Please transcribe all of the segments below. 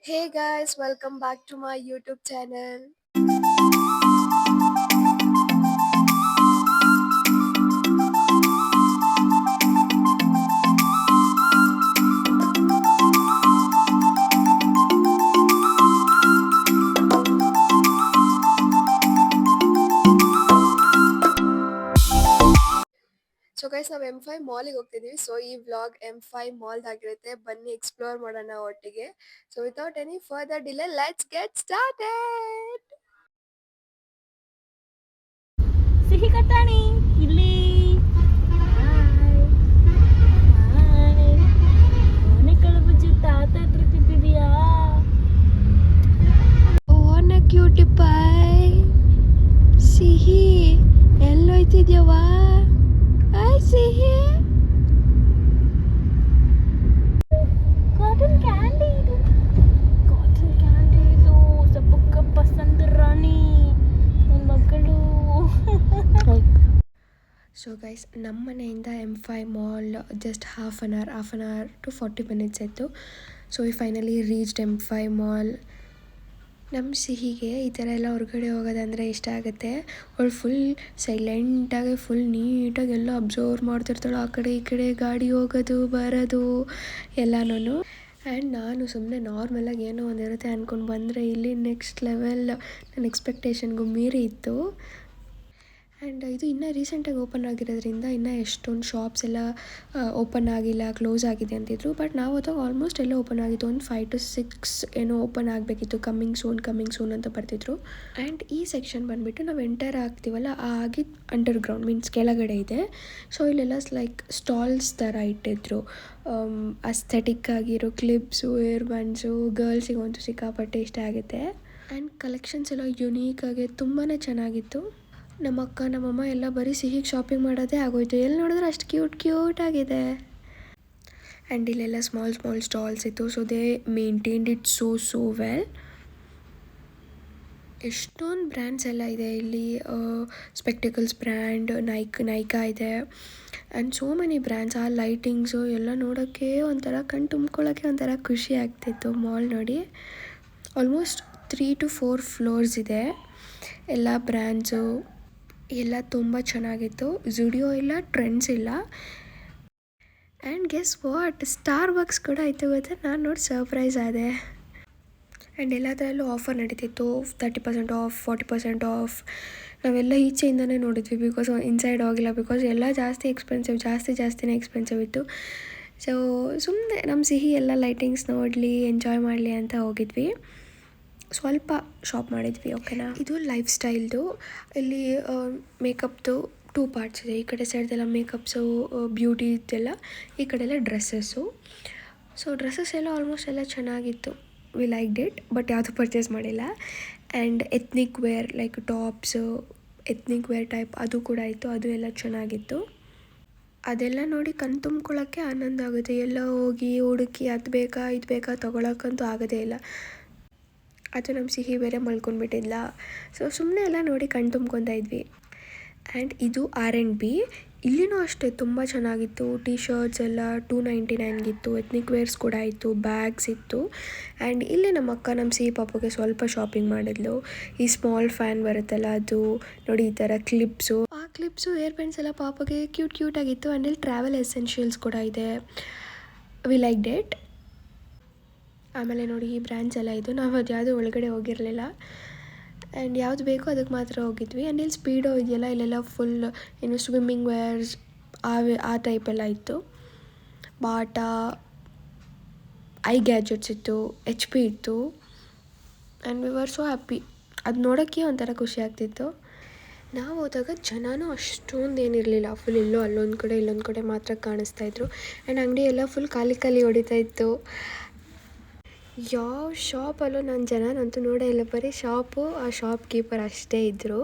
Hey guys, welcome back to my YouTube channel. So guys ನಾವು M5 ಮಾಲಿಗೆ ಹೋಗ್ತಿದ್ದೀವಿ. So ಈ vlog M5 ಮಾಲ್ದಾಗಿರುತ್ತೆ. ಬನ್ನಿ explore ಮಾಡೋಣ ಒಟ್ಟಿಗೆ. So without any further delay let's get started. ಸಿಹಿ ಕಟ್ಟಾಣಿ ಇಲ್ಲಿ ಹಾಯ್ ಹಾಯ್ ಆನೆಕಳು ಬುಜ್ಜಿ ತಾತ ಹತ್ರ ತಿಂತಿದೀಯಾ ಓನ ಕ್ಯೂಟಿ ಪಾಯ್ ಸಿಹಿ ಎಲ್ಲೋಯ್ತಿದ್ಯವ್ವ? ಆಯ್ ಸಿಹಿ ಕಾಟನ್ ಕ್ಯಾಂಡಿ ಇದು ಕಾಟನ್ ಕ್ಯಾಂಡಿ ಇದು ಸಬ್ಬಕ್ಕ ಪಸಂದ್ ರಾಣಿ ನನ್ನ ಮಗಳು ಸೊ ಗೈಸ್ ನಮ್ಮ ಮನೆಯಿಂದ M5 mall just half an hour to 40 minutes ಇತ್ತು. So we finally reached M5 mall. ನಮ್ಮ ಸಿಹಿಗೆ ಈ ಥರ ಎಲ್ಲ ಹೊರಗಡೆ ಹೋಗೋದಂದರೆ ಇಷ್ಟ ಆಗುತ್ತೆ. ಅವಳು ಫುಲ್ ಸೈಲೆಂಟಾಗಿ ಫುಲ್ ನೀಟಾಗಿ ಎಲ್ಲ ಅಬ್ಸರ್ವ್ ಮಾಡ್ತಿರ್ತಾಳೆ, ಆ ಕಡೆ ಈ ಕಡೆ ಗಾಡಿ ಹೋಗೋದು ಬರೋದು ಎಲ್ಲನೂ. ಆ್ಯಂಡ್ ನಾನು ಸುಮ್ಮನೆ ನಾರ್ಮಲಾಗಿ ಏನೋ ಒಂದಿರುತ್ತೆ ಅಂದ್ಕೊಂಡು ಬಂದರೆ ಇಲ್ಲಿ ನೆಕ್ಸ್ಟ್ ಲೆವೆಲ್ ನನ್ನ ಎಕ್ಸ್ಪೆಕ್ಟೇಷನ್ಗೂ ಮೀರಿ ಇತ್ತು. ಆ್ಯಂಡ್ ಇದು ಇನ್ನೂ ರೀಸೆಂಟಾಗಿ ಓಪನ್ ಆಗಿರೋದ್ರಿಂದ ಇನ್ನೂ ಎಷ್ಟೊಂದು ಶಾಪ್ಸ್ ಎಲ್ಲ ಓಪನ್ ಆಗಿಲ್ಲ, ಕ್ಲೋಸ್ ಆಗಿದೆ ಅಂತಿದ್ರು. ಬಟ್ ನಾವು ಹೋದಾಗ ಆಲ್ಮೋಸ್ಟ್ ಎಲ್ಲ ಓಪನ್ ಆಗಿತ್ತು. ಒಂದು 5 to 6 ಏನೋ ಓಪನ್ ಆಗಬೇಕಿತ್ತು. ಕಮ್ಮಿಂಗ್ ಸೂನ್ ಅಂತ ಬರ್ತಿದ್ರು. ಆ್ಯಂಡ್ ಈ ಸೆಕ್ಷನ್ ಬಂದುಬಿಟ್ಟು ನಾವು ಎಂಟರ್ ಆಗ್ತೀವಲ್ಲ ಆಗಿ ಅಂಡರ್ಗ್ರೌಂಡ್ ಮೀನ್ಸ್ ಕೆಳಗಡೆ ಇದೆ. ಸೊ ಇಲ್ಲೆಲ್ಲ ಲೈಕ್ ಸ್ಟಾಲ್ಸ್ ಥರ ಇಟ್ಟಿದ್ರು. ಅಸ್ಥೆಟಿಕ್ ಆಗಿರೋ ಕ್ಲಿಪ್ಸು, ಏರ್ ಬನ್ಸು ಗರ್ಲ್ಸಿಗಂತೂ ಸಿಕ್ಕಾಪಟ್ಟೆ ಇಷ್ಟ ಆಗುತ್ತೆ. ಆ್ಯಂಡ್ ಕಲೆಕ್ಷನ್ಸ್ ಎಲ್ಲ ಯುನೀಕಾಗಿ ತುಂಬಾ ಚೆನ್ನಾಗಿತ್ತು. ನಮ್ಮ ಅಕ್ಕ ನಮ್ಮಮ್ಮ ಎಲ್ಲ ಬರೀ ಸಿಹಿಗೆ ಶಾಪಿಂಗ್ ಮಾಡೋದೇ ಆಗೋಯ್ತು. ಎಲ್ಲಿ ನೋಡಿದ್ರೆ ಅಷ್ಟು ಕ್ಯೂಟ್ ಆಗಿದೆ. ಆ್ಯಂಡ್ ಇಲ್ಲೆಲ್ಲ ಸ್ಮಾಲ್ ಸ್ಟಾಲ್ಸ್ ಇತ್ತು. So they maintained it so well. ಎಷ್ಟೊಂದು ಬ್ರ್ಯಾಂಡ್ಸ್ ಎಲ್ಲ ಇದೆ ಇಲ್ಲಿ. ಸ್ಪೆಕ್ಟಿಕಲ್ಸ್ ಬ್ರ್ಯಾಂಡ್, ನೈಕಾ ಇದೆ ಆ್ಯಂಡ್ ಸೋ ಮೆನಿ ಬ್ರ್ಯಾಂಡ್ಸ್. ಆ ಲೈಟಿಂಗ್ಸು ಎಲ್ಲ ನೋಡೋಕ್ಕೆ ಒಂಥರ ಕಣ್ಣು ತುಂಬ್ಕೊಳ್ಳೋಕ್ಕೆ ಒಂಥರ ಖುಷಿ ಆಗ್ತಿತ್ತು ಮಾಲ್ ನೋಡಿ. ಆಲ್ಮೋಸ್ಟ್ 3 to 4 ಫ್ಲೋರ್ಸ್ ಇದೆ. ಎಲ್ಲ ಬ್ರ್ಯಾಂಡ್ಸು ಎಲ್ಲ ತುಂಬ ಚೆನ್ನಾಗಿತ್ತು. ಝುಡಿಯೋ ಇಲ್ಲ, ಟ್ರೆಂಡ್ಸ್ ಇಲ್ಲ. And guess what, star bucks ಕೂಡ ಇತ್ತು ಗೊತ್ತಾ. ನಾನು ನೋಡಿ ಸರ್ಪ್ರೈಸ್ ಆದೆ. ಆ್ಯಂಡ್ ಎಲ್ಲದರಲ್ಲೂ ಆಫರ್ ನಡೀತಿತ್ತು. 30% ಆಫ್, 40% ಆಫ್. ನಾವೆಲ್ಲ ಈಚೆಯಿಂದನೇ ನೋಡಿದ್ವಿ ಬಿಕಾಸ್ ಇನ್ಸೈಡ್ ಹೋಗಿಲ್ಲ. ಬಿಕಾಸ್ ಎಲ್ಲ ಜಾಸ್ತಿನೇ ಎಕ್ಸ್ಪೆನ್ಸಿವ್ ಇತ್ತು. ಸೊ ಸುಮ್ಮನೆ ನಮ್ಮ ಸಿಹಿ ಎಲ್ಲ ಲೈಟಿಂಗ್ಸ್ ನೋಡಲಿ, ಎಂಜಾಯ್ ಮಾಡಲಿ ಅಂತ ಹೋಗಿದ್ವಿ. ಸ್ವಲ್ಪ ಶಾಪ್ ಮಾಡಿದ್ವಿ. ಓಕೆನಾ, ಇದು ಲೈಫ್ ಸ್ಟೈಲ್ದು. ಇಲ್ಲಿ ಮೇಕಪ್ದು 2 ಪಾರ್ಟ್ಸ್ ಇದೆ. ಈ ಕಡೆ ಸೈಡ್ದೆಲ್ಲ ಮೇಕಪ್ಸು, ಬ್ಯೂಟಿ ಇದೆಲ್ಲ, ಈ ಕಡೆ ಎಲ್ಲ ಡ್ರೆಸ್ಸಸ್ಸು. ಸೊ ಡ್ರೆಸ್ಸಸ್ ಎಲ್ಲ ಆಲ್ಮೋಸ್ಟ್ ಎಲ್ಲ ಚೆನ್ನಾಗಿತ್ತು. We liked it. ಬಟ್ ಯಾವುದು ಪರ್ಚೇಸ್ ಮಾಡಿಲ್ಲ. And ethnic wear like tops, ethnic wear type ಅದು ಕೂಡ ಇತ್ತು. ಅದು ಎಲ್ಲ ಚೆನ್ನಾಗಿತ್ತು. ಅದೆಲ್ಲ ನೋಡಿ ಕಣ್ ತುಂಬ್ಕೊಳ್ಳೋಕ್ಕೆ ಆನಂದ ಆಗುತ್ತೆ. ಎಲ್ಲ ಹೋಗಿ ಹುಡುಕಿ ಅದು ಬೇಕಾ ಇದು ಬೇಕಾ ತೊಗೊಳಕ್ಕಂತೂ ಆಗೋದೇ ಇಲ್ಲ. ಅದು ನಮ್ಮ ಸಿಹಿ ಬೇರೆ ಮಲ್ಕೊಂಡ್ಬಿಟ್ಟಿದ್ಲ. ಸೊ ಸುಮ್ಮನೆ ಎಲ್ಲ ನೋಡಿ ಕಣ್ ತುಂಬ್ಕೊತಾ ಇದ್ವಿ. ಆ್ಯಂಡ್ ಇದು R&B. ಇಲ್ಲಿನೂ ಅಷ್ಟೇ ತುಂಬ ಚೆನ್ನಾಗಿತ್ತು. ಟಿ ಶರ್ಟ್ಸ್ ಎಲ್ಲ 299 ಎತ್ನಿಕ್ ವೇರ್ಸ್ ಕೂಡ ಇತ್ತು, ಬ್ಯಾಗ್ಸ್ ಇತ್ತು. ಆ್ಯಂಡ್ ಇಲ್ಲಿ ನಮ್ಮ ಅಕ್ಕ ನಮ್ಮ ಸಿಹಿ ಪಾಪುಗೆ ಸ್ವಲ್ಪ ಶಾಪಿಂಗ್ ಮಾಡಿದ್ಲು. ಈ ಸ್ಮಾಲ್ ಫ್ಯಾನ್ ಬರುತ್ತಲ್ಲ ಅದು ನೋಡಿ, ಈ ಥರ ಕ್ಲಿಪ್ಸು, ಆ ಕ್ಲಿಪ್ಸು, ಏರ್ ಪೆನ್ಸ್ ಎಲ್ಲ ಪಾಪಗೆ ಕ್ಯೂಟಾಗಿತ್ತು. ಆ್ಯಂಡ್ ಇಲ್ಲಿ ಟ್ರಾವೆಲ್ ಎಸೆನ್ಷಿಯಲ್ಸ್ ಕೂಡ ಇದೆ. We like debt. ಆಮೇಲೆ ನೋಡಿ ಈ ಬ್ರ್ಯಾಂಡ್ಸ್ ಎಲ್ಲ ಇದು. ನಾವು ಅದು ಯಾವುದೂ ಒಳಗಡೆ ಹೋಗಿರಲಿಲ್ಲ. ಆ್ಯಂಡ್ ಯಾವುದು ಬೇಕೋ ಅದಕ್ಕೆ ಮಾತ್ರ ಹೋಗಿದ್ವಿ. ಆ್ಯಂಡ್ ಇಲ್ಲಿ ಸ್ಪೀಡೋ ಇದೆಯಲ್ಲ, ಇಲ್ಲೆಲ್ಲ ಫುಲ್ ಏನು ಸ್ವಿಮ್ಮಿಂಗ್ ವೇರ್ಸ್ ಆ ಟೈಪೆಲ್ಲ ಇತ್ತು. ಬಾಟಾ, ಐ ಗ್ಯಾಜೆಟ್ಸ್ ಇತ್ತು, HP ಇತ್ತು. And we were so happy. ಅದು ನೋಡೋಕ್ಕೆ ಒಂಥರ ಖುಷಿ ಆಗ್ತಿತ್ತು. ನಾವು ಹೋದಾಗ ಜನನೂ ಅಷ್ಟೊಂದು ಏನಿರಲಿಲ್ಲ. ಫುಲ್ ಎಲ್ಲೋ ಅಲ್ಲೊಂದು ಕಡೆ ಇಲ್ಲೊಂದು ಕಡೆ ಮಾತ್ರ ಕಾಣಿಸ್ತಾಯಿದ್ರು. ಆ್ಯಂಡ್ ಅಂಗಡಿ ಎಲ್ಲ ಫುಲ್ ಖಾಲಿ ಹೊಡಿತಾ ಇತ್ತು. ಯಾವ ಶಾಪಲ್ಲೂ ನಾನು ಜನನಂತೂ ನೋಡೇ ಇಲ್ಲ. ಬರೀ ಶಾಪು, ಆ ಶಾಪ್ ಕೀಪರ್ ಅಷ್ಟೇ ಇದ್ದರು.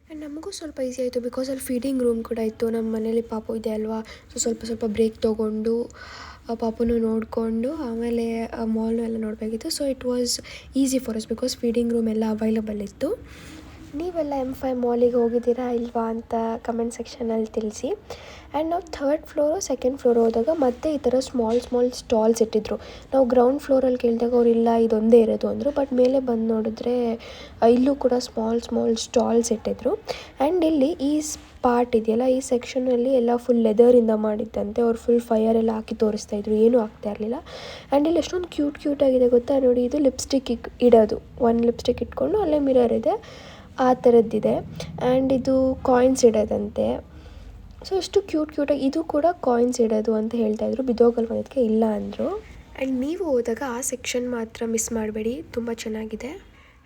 ಆ್ಯಂಡ್ ನಮಗೂ ಸ್ವಲ್ಪ ಈಸಿ ಆಯಿತು ಬಿಕಾಸ್ ಅಲ್ಲಿ ಫೀಡಿಂಗ್ ರೂಮ್ ಕೂಡ ಇತ್ತು. ನಮ್ಮ ಮನೇಲಿ ಪಾಪು ಇದೆ ಅಲ್ವಾ, ಸೊ ಸ್ವಲ್ಪ ಬ್ರೇಕ್ ತೊಗೊಂಡು ಪಾಪುನು ನೋಡಿಕೊಂಡು ಆಮೇಲೆ ಮಾಲ್ನು ಎಲ್ಲ ನೋಡಬೇಕಿತ್ತು. So it was easy for us because feeding room ಎಲ್ಲ ಅವೈಲಬಲ್ ಇತ್ತು. ನೀವೆಲ್ಲ M5 ಮಾಲಿಗೆ ಹೋಗಿದ್ದೀರಾ ಇಲ್ವಾ ಅಂತ ಕಮೆಂಟ್ ಸೆಕ್ಷನಲ್ಲಿ ತಿಳಿಸಿ. ಆ್ಯಂಡ್ ನಾವು 3rd ಫ್ಲೋರು 2nd ಫ್ಲೋರ್ ಹೋದಾಗ ಮತ್ತೆ ಈ ಥರ ಸ್ಮಾಲ್ ಸ್ಟಾಲ್ಸ್ ಇಟ್ಟಿದ್ರು. ನಾವು ಗ್ರೌಂಡ್ ಫ್ಲೋರಲ್ಲಿ ಕೇಳಿದಾಗ ಅವ್ರು ಇಲ್ಲ ಇದೊಂದೇ ಇರೋದು ಅಂದರು. ಬಟ್ ಮೇಲೆ ಬಂದು ನೋಡಿದ್ರೆ ಇಲ್ಲೂ ಕೂಡ ಸ್ಮಾಲ್ ಸ್ಟಾಲ್ಸ್ ಇಟ್ಟಿದ್ರು. ಆ್ಯಂಡ್ ಇಲ್ಲಿ ಈ ಪಾರ್ಟ್ ಇದೆಯಲ್ಲ, ಈ ಸೆಕ್ಷನಲ್ಲಿ ಎಲ್ಲ ಫುಲ್ ಲೆದರಿಂದ ಮಾಡಿದ್ದಂತೆ. ಅವ್ರು ಫುಲ್ ಫೈರ್ ಎಲ್ಲ ಹಾಕಿ ತೋರಿಸ್ತಾಯಿದ್ರು, ಏನೂ ಆಗ್ತಾ ಇರಲಿಲ್ಲ. ಆ್ಯಂಡ್ ಇಲ್ಲಿ ಎಷ್ಟೊಂದು ಕ್ಯೂಟಾಗಿದೆ ಗೊತ್ತಾ ನೋಡಿ. ಇದು ಲಿಪ್ಸ್ಟಿಕ್ ಇಡೋದು, ಒಂದು ಲಿಪ್ಸ್ಟಿಕ್ ಇಟ್ಕೊಂಡು ಅಲ್ಲೇ ಮಿರರ್ ಇದೆ, ಆ ಥರದ್ದಿದೆ. ಆ್ಯಂಡ್ ಇದು ಕಾಯಿನ್ಸ್ ಇಡೋದಂತೆ. ಸೊ ಎಷ್ಟು ಕ್ಯೂಟಾಗಿ, ಇದು ಕೂಡ ಕಾಯಿನ್ಸ್ ಇಡೋದು ಅಂತ ಹೇಳ್ತಾಯಿದ್ರು. ಬಿದ್ದೋಗಲ್ವ ಅದಕ್ಕೆ ಇಲ್ಲ ಅಂದರು. ಆ್ಯಂಡ್ ನೀವು ಹೋದಾಗ ಆ ಸೆಕ್ಷನ್ ಮಾತ್ರ ಮಿಸ್ ಮಾಡಬೇಡಿ, ತುಂಬ ಚೆನ್ನಾಗಿದೆ.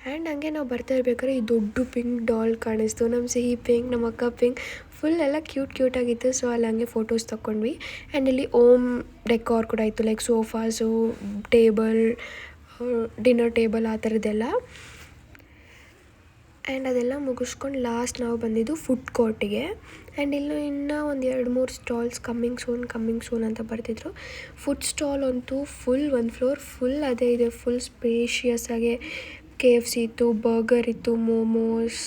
ಆ್ಯಂಡ್ ಹಂಗೆ ನಾವು ಬರ್ತಾ ಇರ್ಬೇಕಾದ್ರೆ ಈ ದೊಡ್ಡ ಪಿಂಕ್ ಡಾಲ್ ಕಾಣಿಸ್ತು. ನಮ್ಮ ಸಿಹಿ ಪಿಂಕ್, ನಮ್ಮ ಅಕ್ಕ ಪಿಂಕ್, ಫುಲ್ ಎಲ್ಲ ಕ್ಯೂಟಾಗಿತ್ತು. ಸೊ ಅಲ್ಲಿ ಹಂಗೆ ಫೋಟೋಸ್ ತೊಗೊಂಡ್ವಿ. ಆ್ಯಂಡ್ ಇಲ್ಲಿ ಓಮ್ ಡೆಕೋರ್ ಕೂಡ ಇತ್ತು, ಲೈಕ್ ಸೋಫಾಸು, ಟೇಬಲ್, ಡಿನ್ನರ್ ಟೇಬಲ್ ಆ ಥರದ್ದೆಲ್ಲ. ಆ್ಯಂಡ್ ಅದೆಲ್ಲ ಮುಗಿಸ್ಕೊಂಡು ಲಾಸ್ಟ್ ನಾವು ಬಂದಿದ್ದು ಫುಡ್ ಕೋರ್ಟಿಗೆ. ಆ್ಯಂಡ್ ಇನ್ನೂ ಒಂದು 2-3 ಸ್ಟಾಲ್ಸ್ ಕಮ್ಮಿಂಗ್ ಸೂನ್ ಅಂತ ಬರ್ತಿದ್ರು. ಫುಡ್ ಸ್ಟಾಲ್ ಅಂತೂ ಫುಲ್ ಒಂದು ಫ್ಲೋರ್ ಫುಲ್ ಅದೇ ಇದೆ, ಫುಲ್ ಸ್ಪೇಷಿಯಸ್ ಆಗಿ. KFC ಇತ್ತು, ಬರ್ಗರ್ ಇತ್ತು, ಮೋಮೋಸ್,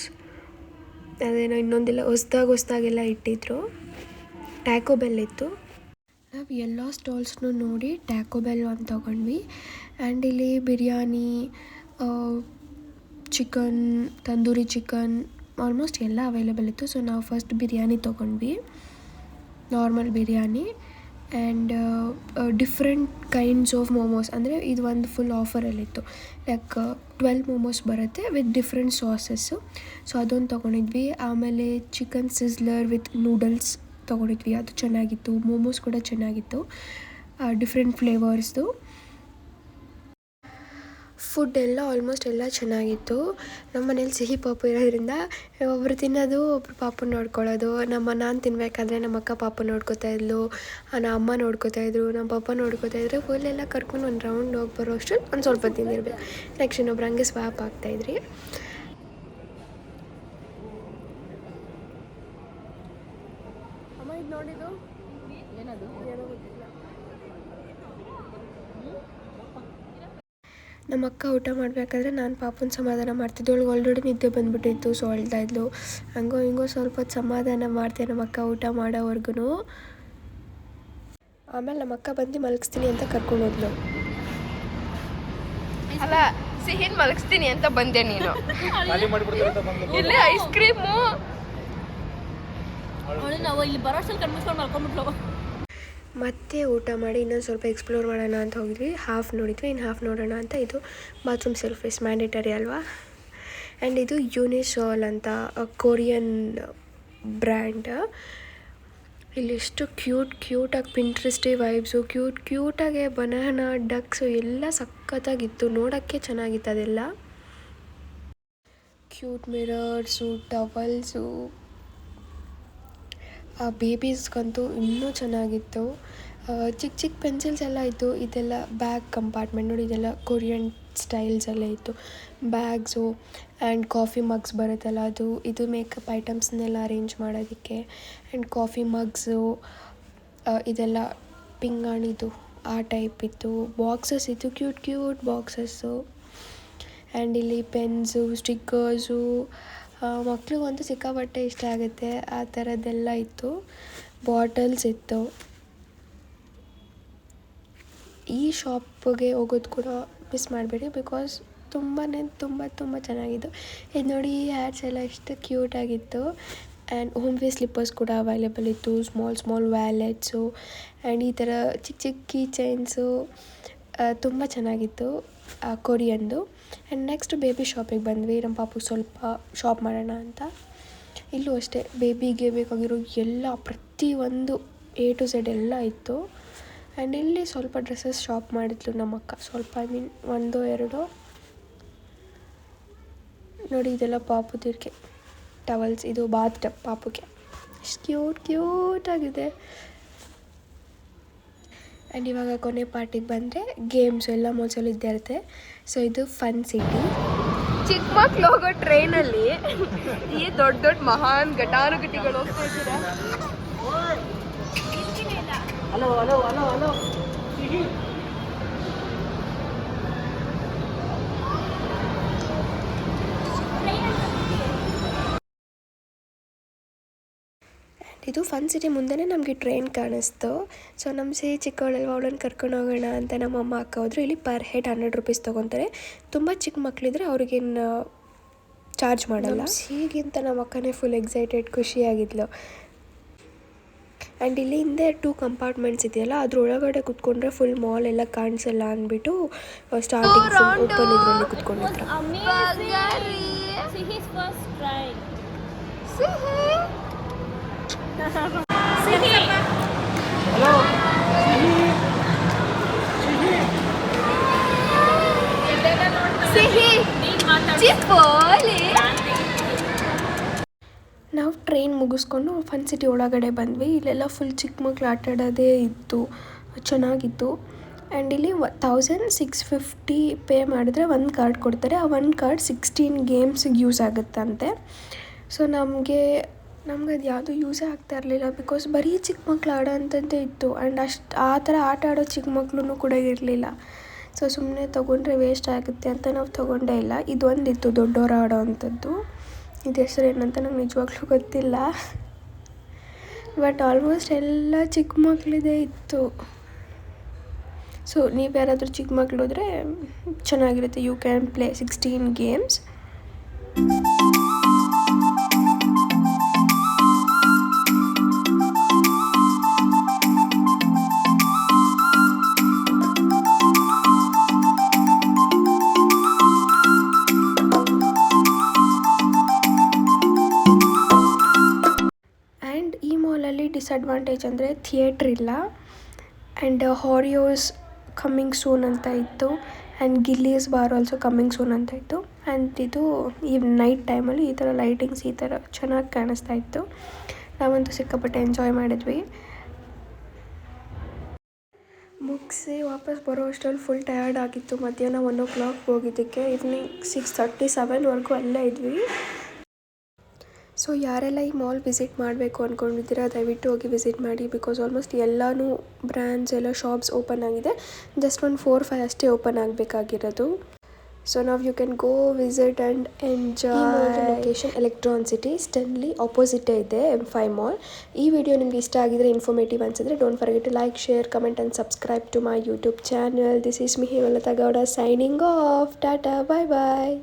ಅದೇನೋ ಇನ್ನೊಂದೆಲ್ಲ ಹೊಸ್ದಾಗೆಲ್ಲ ಇಟ್ಟಿದ್ರು. ಟ್ಯಾಕೋ ಬೆಲ್ ಇತ್ತು. ನಾವು ಎಲ್ಲ ಸ್ಟಾಲ್ಸ್ನೂ ನೋಡಿ ಟ್ಯಾಕೋ ಬೆಲ್ ಅಂತ ತೊಗೊಂಡ್ವಿ. ಆ್ಯಂಡ್ ಇಲ್ಲಿ biryani, chicken, tandoori chicken almost ಎಲ್ಲ ಅವೈಲೇಬಲ್ ಇತ್ತು. ಸೊ ನಾವು ಫಸ್ಟ್ ಬಿರಿಯಾನಿ ತೊಗೊಂಡ್ವಿ, normal biryani. And different kinds of momos, ಅಂದರೆ ಇದು ಒಂದು ಫುಲ್ ಆಫರಲ್ಲಿತ್ತು. ಲೈಕ್ 12 ಮೋಮೋಸ್ ಬರುತ್ತೆ ವಿತ್ ಡಿಫ್ರೆಂಟ್ ಸಾಸಸ್ಸು. ಸೊ ಅದೊಂದು ತೊಗೊಂಡಿದ್ವಿ. ಆಮೇಲೆ ಚಿಕನ್ ಸಿಸ್ಲರ್ ವಿತ್ ನೂಡಲ್ಸ್ ತೊಗೊಂಡಿದ್ವಿ, ಅದು ಚೆನ್ನಾಗಿತ್ತು. ಮೋಮೋಸ್ ಕೂಡ ಚೆನ್ನಾಗಿತ್ತು, ಡಿಫ್ರೆಂಟ್ ಫ್ಲೇವರ್ಸ್ದು. ಫುಡ್ ಎಲ್ಲ ಆಲ್ಮೋಸ್ಟ್ ಎಲ್ಲ ಚೆನ್ನಾಗಿತ್ತು. ನಮ್ಮ ಮನೇಲಿ ಸಿಹಿ ಪಾಪು ಇರೋದ್ರಿಂದ ಒಬ್ಬರು ತಿನ್ನೋದು, ಒಬ್ಬರು ಪಾಪು ನೋಡ್ಕೊಳ್ಳೋದು. ನಾನು ತಿನ್ನಬೇಕಾದ್ರೆ ನಮ್ಮ ಅಕ್ಕ ಪಾಪು ನೋಡ್ಕೋತಾ ಇದ್ಲು, ನಮ್ಮ ಅಮ್ಮ ನೋಡ್ಕೋತಾಯಿದ್ರು, ನಮ್ಮ ಪಪ್ಪ ನೋಡ್ಕೋತಾಯಿದ್ರು. ಫುಲ್ ಎಲ್ಲ ಕರ್ಕೊಂಡು ಒಂದು ರೌಂಡ್ ಹೋಗಿ ಬರೋ ಅಷ್ಟು ಒಂದು ಸ್ವಲ್ಪ ತಿಂದಿರ್ಬೇಕು. ನೆಕ್ಸ್ಟ್ ಇನ್ನೊಬ್ರು ಹಂಗೆ ಸ್ವಾಪ್ ಆಗ್ತಾಯಿದ್ರಿ. ಅಮ್ಮ ಇದು ನೋಡಿದ್ದು ಏನದು ಏನೋ ಗೊತ್ತಿಲ್ಲ. ನಮ್ಮ ಅಕ್ಕ ಊಟ ಮಾಡಬೇಕಾದ್ರೆ ನಾನು ಪಾಪನ ಸಮಾಧಾನ ಮಾಡ್ತಿದ್ದೆ. ಅವಳಿಗೆ ಆಲ್ರೆಡಿ ನಿದ್ದೆ ಬಂದುಬಿಟ್ಟಿತ್ತು. ಸೊ ಅಳ್ತಾ ಇದ್ಲು. ಹಂಗೋ ಹಿಂಗೋ ಸ್ವಲ್ಪ ಹೊತ್ತು ಸಮಾಧಾನ ಮಾಡ್ತೆ ನಮ್ಮ ಅಕ್ಕ ಊಟ ಮಾಡೋವರೆಗೂ. ಆಮೇಲೆ ನಮ್ಮ ಅಕ್ಕ ಬಂದು ಮಲಗಿಸ್ತೀನಿ ಅಂತ ಕರ್ಕೊಂಡು ಹೋದ್ಲು. ಅಲ್ಲ, ಸಿಹಿನ್ ಮಲಗಿಸ್ತೀನಿ ಅಂತ ಬಂದೆ ನೀನು. ಇಲ್ಲೇ ಐಸ್ ಕ್ರೀಮು ನಾವು ಇಲ್ಲಿ ಬರೋಷ್ಟಲ್ಲಿ ಕಣ್ಮಿಸ್ಕೊಂಡು ಮಲ್ಕೊಂಡ್ಬಿಟ್ಲು. ಮತ್ತೆ ಊಟ ಮಾಡಿ ಇನ್ನೊಂದು ಸ್ವಲ್ಪ ಎಕ್ಸ್ಪ್ಲೋರ್ ಮಾಡೋಣ ಅಂತ ಹೋಗಿದ್ವಿ. ಹಾಫ್ ನೋಡಿದ್ವಿ, ಇನ್ನು ಹಾಫ್ ನೋಡೋಣ ಅಂತ. ಇದು ಬಾತ್ರೂಮ್ ಸೆಲ್ಫೀಸ್ ಮ್ಯಾಂಡೇಟರಿ ಅಲ್ವಾ. ಆ್ಯಂಡ್ ಇದು ಯೂನಿಸಾಲ್ ಅಂತ ಕೊರಿಯನ್ ಬ್ರ್ಯಾಂಡ್. ಇಲ್ಲಿ ಎಷ್ಟು ಕ್ಯೂಟಾಗಿ ಪಿಂಟ್ರೆಸ್ಟಿ ವೈಬ್ಸು, ಕ್ಯೂಟಾಗೆ ಬನಾನಾ, ಡಕ್ಸು ಎಲ್ಲ ಸಖತ್ತಾಗಿತ್ತು. ನೋಡೋಕ್ಕೆ ಚೆನ್ನಾಗಿತ್ತು ಅದೆಲ್ಲ. ಕ್ಯೂಟ್ ಮಿರರ್ಸು, ಟವಲ್ಸು, ಆ ಬೇಬೀಸ್ಗಂತೂ ಇನ್ನೂ ಚೆನ್ನಾಗಿತ್ತು. ಚಿಕ್ಕ ಪೆನ್ಸಿಲ್ಸ್ ಎಲ್ಲ ಇತ್ತು. ಇದೆಲ್ಲ ಬ್ಯಾಗ್ ಕಂಪಾರ್ಟ್ಮೆಂಟ್ ನೋಡಿ, ಇದೆಲ್ಲ ಕೊರಿಯನ್ ಸ್ಟೈಲ್ಸ್ ಎಲ್ಲ ಇತ್ತು. ಬ್ಯಾಗ್ಸು ಆ್ಯಂಡ್ ಕಾಫಿ ಮಗ್ಸ್ ಬರುತ್ತಲ್ಲ ಅದು, ಇದು ಮೇಕಪ್ ಐಟಮ್ಸ್ನೆಲ್ಲ ಅರೇಂಜ್ ಮಾಡೋದಕ್ಕೆ. ಆ್ಯಂಡ್ ಕಾಫಿ ಮಗ್ಸು, ಇದೆಲ್ಲ ಪಿಂಗಾಣಿದು ಆ ಟೈಪ್ ಇತ್ತು. ಬಾಕ್ಸಸ್ ಇತ್ತು, ಕ್ಯೂಟ್ ಬಾಕ್ಸಸ್ಸು. ಆ್ಯಂಡ್ ಇಲ್ಲಿ ಪೆನ್ಸು, ಸ್ಟಿಕ್ಕರ್ಸು, ಮಕ್ಳಿಗಂತೂ ಸಿಕ್ಕಾಪಟ್ಟೆ ಇಷ್ಟ ಆಗುತ್ತೆ, ಆ ಥರದ್ದೆಲ್ಲ ಇತ್ತು. ಬಾಟಲ್ಸ್ ಇತ್ತು. ಈ ಶಾಪ್ಗೆ ಹೋಗೋದು ಕೂಡ ಮಿಸ್ ಮಾಡಬೇಡಿ, ಬಿಕಾಸ್ ತುಂಬ ಚೆನ್ನಾಗಿತ್ತು. ಇದು ನೋಡಿ, ಈ ಹ್ಯಾಟ್ಸ್ ಎಲ್ಲ ಎಷ್ಟು ಕ್ಯೂಟಾಗಿತ್ತು. ಆ್ಯಂಡ್ ಹೋಮ್ ವೇ ಸ್ಲಿಪ್ಪರ್ಸ್ ಕೂಡ ಅವೈಲೇಬಲ್ ಇತ್ತು. ಸ್ಮಾಲ್ ವ್ಯಾಲೆಟ್ಸು ಆ್ಯಂಡ್ ಈ ಥರ ಚಿಕ್ಕ ಕೀ ಚೈನ್ಸು ತುಂಬ ಚೆನ್ನಾಗಿತ್ತು ಕೊರಿಯನ್ದು. ಆ್ಯಂಡ್ ನೆಕ್ಸ್ಟ್ ಬೇಬಿ ಶಾಪಿಗೆ ಬಂದ್ವಿ. ನಮ್ಮ ಪಾಪು ಸ್ವಲ್ಪ ಶಾಪ್ ಮಾಡೋಣ ಅಂತ. ಇಲ್ಲೂ ಅಷ್ಟೇ ಬೇಬಿಗೆ ಬೇಕಾಗಿರೋ ಎಲ್ಲ ಪ್ರತಿಯೊಂದು A to Z ಎಲ್ಲ ಇತ್ತು. ಆ್ಯಂಡ್ ಇಲ್ಲಿ ಸ್ವಲ್ಪ ಡ್ರೆಸ್ಸಸ್ ಶಾಪ್ ಮಾಡಿದ್ಲು ನಮ್ಮ ಅಕ್ಕ. ಸ್ವಲ್ಪ ಒಂದೋ ಎರಡೋ ನೋಡಿ. ಇದೆಲ್ಲ ಪಾಪುದಿರ್ಗೆ ಟವಲ್ಸ್, ಇದು ಬಾತ್ ಟಬ್ ಪಾಪುಗೆ. ಎಷ್ಟು ಕ್ಯೂಟಾಗಿದೆ. ಆ್ಯಂಡ್ ಇವಾಗ ಕೊನೆ ಪಾರ್ಟಿಗೆ ಬಂದರೆ ಗೇಮ್ಸು ಎಲ್ಲ ಮೋಸಲ್ಲಿ ಇದ್ದೇ ಇರುತ್ತೆ. ಸೊ ಇದು ಫನ್ ಸಿಟಿ. ಚಿಕ್ಕ ಮಕ್ಳು ಹೋಗೋ ಟ್ರೈನಲ್ಲಿ ಈ ದೊಡ್ಡ ಮಹಾನ್ ಘಟಾನುಘಟಿಗಳು ಹೋಗ್ತಾ ಇದ್ದೀರಾ. ಇದು ಫನ್ ಸಿಟಿ ಮುಂದೆನೇ ನಮಗೆ ಟ್ರೈನ್ ಕಾಣಿಸ್ತು. ಸೊ ನಮ್ಮ ಚಿಕ್ಕವಳಲ್ವ ಅವಳನ್ನು ಕರ್ಕೊಂಡು ಹೋಗೋಣ ಅಂತ ನಮ್ಮಮ್ಮ ಅಕ್ಕ ಹೋದ್ರು. ಇಲ್ಲಿ ಪರ್ ಹೆಡ್ 100 ರೂಪೀಸ್ ತೊಗೊತಾರೆ. ತುಂಬ ಚಿಕ್ಕ ಮಕ್ಕಳಿದ್ರೆ ಅವ್ರಿಗೇನು ಚಾರ್ಜ್ ಮಾಡಲ್ಲ. ಹೀಗಿಂತ ನಮ್ಮ ಅಕ್ಕನೇ ಫುಲ್ ಎಕ್ಸೈಟೆಡ್, ಖುಷಿಯಾಗಿದ್ಲು. ಆ್ಯಂಡ್ ಇಲ್ಲಿ ಹಿಂದೆ 2 ಕಂಪಾರ್ಟ್ಮೆಂಟ್ಸ್ ಇದೆಯಲ್ಲ, ಅದ್ರೊಳಗಡೆ ಕುತ್ಕೊಂಡ್ರೆ ಫುಲ್ ಮಾಲ್ ಎಲ್ಲ ಕಾಣಿಸಲ್ಲ ಅಂದ್ಬಿಟ್ಟು ಸ್ಟಾರ್ಟಿಂಗ್ ಫುಲ್ ಓಪನ್ ಇದರಲ್ಲಿ ಕುತ್ಕೊಂಡಿದ್ರು. ನಾವು ಟ್ರೈನ್ ಮುಗಿಸ್ಕೊಂಡು ಫನ್ ಸಿಟಿ ಒಳಗಡೆ ಬಂದ್ವಿ. ಇಲ್ಲೆಲ್ಲ ಫುಲ್ ಚಿಕ್ಕ ಮಕ್ಳು ಆಟಾಡೋದೇ ಇತ್ತು, ಚೆನ್ನಾಗಿತ್ತು. ಆ್ಯಂಡ್ ಇಲ್ಲಿ 1650 ಪೇ ಮಾಡಿದ್ರೆ 1 ಕಾರ್ಡ್ ಕೊಡ್ತಾರೆ. ಆ 1 ಕಾರ್ಡ್ 16 ಗೇಮ್ಸಿಗೆ ಯೂಸ್ ಆಗುತ್ತಂತೆ. ಸೊ ನಮಗೆ ಅದು ಯಾವುದೂ ಯೂಸೇ ಆಗ್ತಾ ಇರಲಿಲ್ಲ, ಬಿಕಾಸ್ ಬರೀ ಚಿಕ್ಕ ಮಕ್ಳು ಆಡೋ ಅಂಥದ್ದೇ ಇತ್ತು. ಆ್ಯಂಡ್ ಆ ಥರ ಆಟ ಆಡೋ ಚಿಕ್ಕ ಮಕ್ಳು ಕೂಡ ಇರಲಿಲ್ಲ. ಸೊ ಸುಮ್ಮನೆ ತೊಗೊಂಡ್ರೆ ವೇಸ್ಟ್ ಆಗುತ್ತೆ ಅಂತ ನಾವು ತೊಗೊಂಡೇ ಇಲ್ಲ. ಇದೊಂದಿತ್ತು ದೊಡ್ಡವರು ಆಡೋ ಅಂಥದ್ದು. ಇದು ಹೆಸರು ಏನಂತ ನಂಗೆ ನಿಜವಾಗ್ಲೂ ಗೊತ್ತಿಲ್ಲ. ಬಟ್ ಆಲ್ಮೋಸ್ಟ್ ಎಲ್ಲ ಚಿಕ್ಕ ಮಕ್ಕಳಿದೇ ಇತ್ತು. ಸೊ ನೀವು ಯಾರಾದರೂ ಚಿಕ್ಕ ಮಕ್ಕಳು ಹೋದರೆ ಚೆನ್ನಾಗಿರುತ್ತೆ. You can play 16 games. And ಈ ಮಾಲಲ್ಲಿ ಡಿಸಡ್ವಾಂಟೇಜ್ ಅಂದರೆ ಥಿಯೇಟ್ರ್ ಇಲ್ಲ. ಆ್ಯಂಡ್ ಹಾರಿಯೋಸ್ ಕಮ್ಮಿಂಗ್ ಸೂನ್ ಅಂತ ಇತ್ತು. And Gilly's bar also coming soon ಅಂತ ಇತ್ತು. ಆ್ಯಂಡ್ ಇದು ಈ ನೈಟ್ ಟೈಮಲ್ಲಿ ಈ ಥರ ಲೈಟಿಂಗ್ಸ್ ಈ ಥರ ಚೆನ್ನಾಗಿ ಕಾಣಿಸ್ತಾ ಇತ್ತು. ನಾವಂತೂ ಸಿಕ್ಕಾಪಟ್ಟೆ ಎಂಜಾಯ್ ಮಾಡಿದ್ವಿ. ಮುಗಿಸಿ ವಾಪಸ್ ಬರೋ ಅಷ್ಟರಲ್ಲಿ ಫುಲ್ ಟಯರ್ಡ್ ಆಗಿತ್ತು. ಮಧ್ಯಾಹ್ನ 1 o'clock ಹೋಗಿದ್ದಕ್ಕೆ ಈವ್ನಿಂಗ್ 6:37ವರೆಗೂ ಅಲ್ಲೇ ಇದ್ವಿ. ಸೊ ಯಾರೆಲ್ಲ ಈ ಮಾಲ್ ವಿಸಿಟ್ ಮಾಡಬೇಕು ಅಂದ್ಕೊಂಡಿದ್ದೀರಾ ದಯವಿಟ್ಟು ಹೋಗಿ ವಿಸಿಟ್ ಮಾಡಿ. ಬಿಕಾಸ್ ಆಲ್ಮೋಸ್ಟ್ ಎಲ್ಲನೂ ಬ್ರ್ಯಾಂಡ್ಸ್ ಎಲ್ಲ ಶಾಪ್ಸ್ ಓಪನ್ ಆಗಿದೆ. ಜಸ್ಟ್ ಒಂದು 4-5 ಅಷ್ಟೇ ಓಪನ್ ಆಗಬೇಕಾಗಿರೋದು. ಸೊ ನಾವು you can go visit and enjoy. Location Electronic City Stanley ಆಪೋಸಿಟೇ ಇದೆ M5 ಮಾಲ್. ಈ ವಿಡಿಯೋ ನಿಮಗೆ ಇಷ್ಟ ಆಗಿದ್ರೆ, ಇನ್ಫಾರ್ಮೇಟಿವ್ ಅನಿಸಿದ್ರೆ, don't forget to like, share, comment and subscribe to my YouTube channel. This is me Hemalatha Gowda signing off. Tata, bye bye.